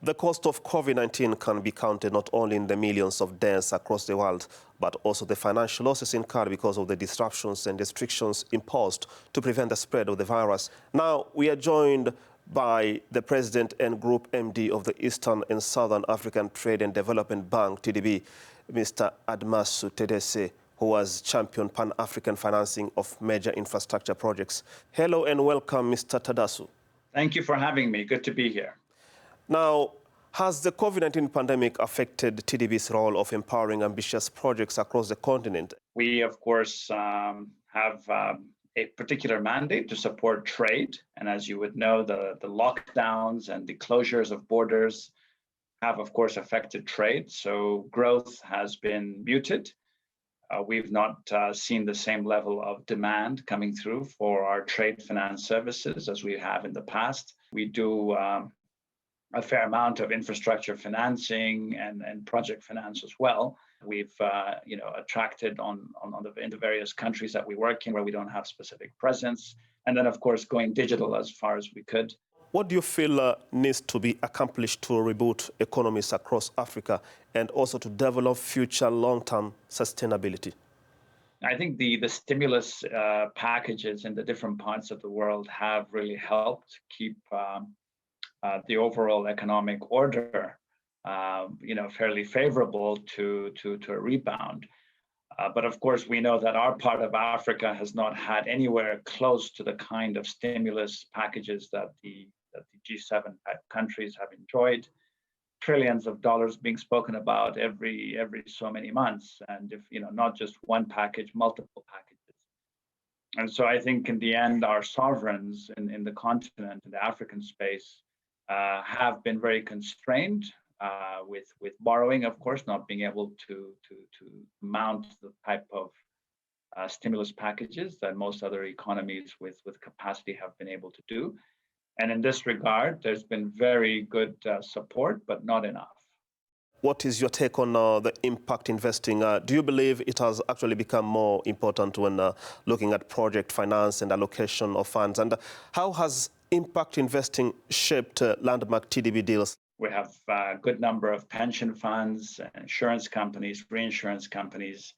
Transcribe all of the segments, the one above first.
The cost of COVID-19 can be counted not only in the millions of deaths across the world, but also the financial losses incurred because of the disruptions and restrictions imposed to prevent the spread of the virus. Now, we are joined by the President and Group MD of the Eastern and Southern African Trade and Development Bank, TDB, Mr. Admasu Tedese, who has championed Pan-African financing of major infrastructure projects. Hello and welcome, Mr. Tadasu. Thank you for having me. Good to be here. Now, has the COVID-19 pandemic affected TDB's role of empowering ambitious projects across the continent? We, of course, have a particular mandate to support trade. And as you would know, the lockdowns and the closures of borders have, of course, affected trade. So growth has been muted. We've not seen the same level of demand coming through for our trade finance services as we have in the past. We do a fair amount of infrastructure financing and project finance as well. We've attracted in the various countries that we work in where we don't have specific presence, and then of course going digital as far as we could. What do you feel needs to be accomplished to reboot economies across Africa and also to develop future long-term sustainability? I think the stimulus packages in the different parts of the world have really helped keep the overall economic order, fairly favorable to a rebound. But of course, we know that our part of Africa has not had anywhere close to the kind of stimulus packages that the G7 countries have enjoyed. Trillions of dollars being spoken about every so many months, and if not just one package, multiple packages. And so I think in the end, our sovereigns in the continent, in the African space, have been very constrained with borrowing, of course, not being able to mount the type of stimulus packages that most other economies with capacity have been able to do. And in this regard, there's been very good support, but not enough. What is your take on the impact investing? Do you believe it has actually become more important when looking at project finance and allocation of funds? And how has impact investing shaped landmark TDB deals? We have a good number of pension funds, insurance companies, reinsurance companies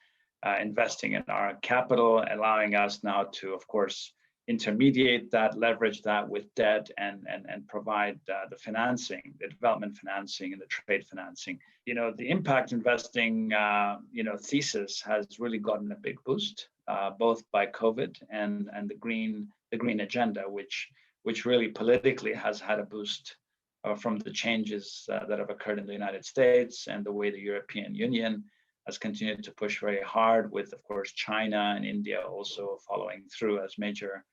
investing in our capital, allowing us now to, of course, intermediate that, leverage that with debt and provide the financing, the development financing and the trade financing. The impact investing, thesis has really gotten a big boost, both by COVID and the green agenda, which really politically has had a boost from the changes that have occurred in the United States and the way the European Union has continued to push very hard with, of course, China and India also following through as major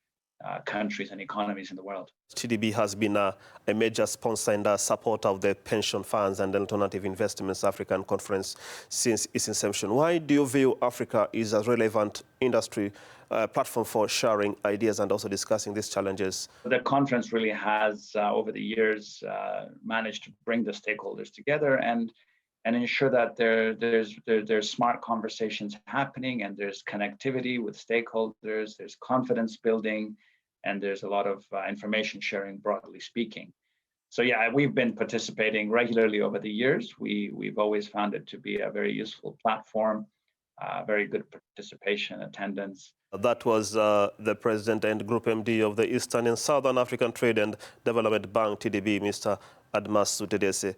countries and economies in the world. TDB has been a major sponsor and supporter of the Pension Funds and Alternative Investments African Conference since its inception. Why do you view Africa as a relevant industry platform for sharing ideas and also discussing these challenges? The conference really has, over the years, managed to bring the stakeholders together and ensure that there's smart conversations happening and there's connectivity with stakeholders, there's confidence building, and there's a lot of information sharing, broadly speaking. So yeah, we've been participating regularly over the years. We've always found it to be a very useful platform, very good participation, attendance. That was the President and Group MD of the Eastern and Southern African Trade and Development Bank, TDB, Mr. Admasu Tedese.